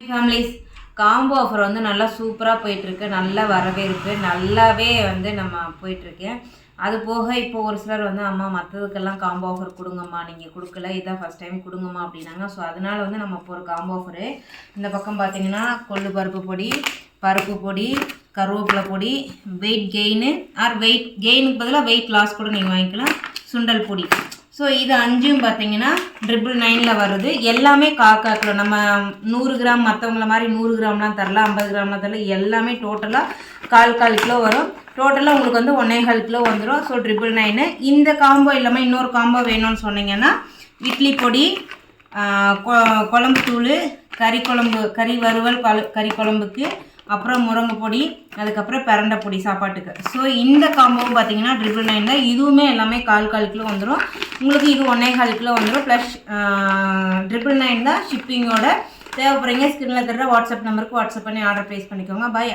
Families combo offer வந்து நல்லா சூப்பராக போயிட்டுருக்கு, நல்ல வரவேற்பு, நல்லாவே வந்து நம்ம போயிட்டுருக்கு. அது போக இப்போ ஒரு சிலர் வந்து அம்மா மற்றதுக்கெல்லாம் காம்போ ஆஃபர் கொடுங்கம்மா, நீங்கள் கொடுக்கல, இதான் ஃபஸ்ட் டைம் கொடுங்கம்மா அப்படின்னாங்க. ஸோ அதனால் வந்து நம்ம இப்போ ஒரு காம்போ ஆஃபரு இந்த பக்கம் பார்த்தீங்கன்னா கொள்ளு பருப்பு பொடி, பருப்பு பொடி, கருவேப்பிலை பொடி, வெயிட் கெயின் ஆர் வெயிட் கெயினுக்கு பதிலாக வெயிட் லாஸ் கூட நீங்கள் வாங்கிக்கலாம், சுண்டல் பொடி. ஸோ இது 5ம் பார்த்தீங்கன்னா 999 வருது. எல்லாமே கிலோ. நம்ம 100 கிராம் மற்றவங்கள மாதிரி 100 கிராம்லாம் தரல, 50 கிராம்லாம் தரல, எல்லாமே டோட்டலாக கால் கிலோ வரும். டோட்டலாக உங்களுக்கு வந்து 1.25 கிலோ வந்துடும். ஸோ 999. இந்த காம்போ இல்லாமல் இன்னொரு காம்போ வேணும்னு சொன்னீங்கன்னா இட்லி பொடி, குழம்பு தூள், கறி வறுவல் கறி குழம்புக்கு, அப்புறம் முருங்கை பொடி, அதுக்கப்புறம் பிரண்டை பொடி சாப்பாட்டுக்கு. ஸோ இந்த காம்போவும் பார்த்தீங்கன்னா 999 தான். இதுவுமே எல்லாமே கால் கிலோ வந்துடும். உங்களுக்கு இது 1.25 கிலோ வந்துடும். ப்ளஸ் 999 தான் ஷிப்பிங்கோட. தேவைப்படுறீங்க ஸ்க்ரீனில் தர வாட்ஸ்அப் நம்பருக்கு வாட்ஸ்அப் பண்ணி ஆர்டர் ப்ளேஸ் பண்ணிக்கோங்க. பாய்.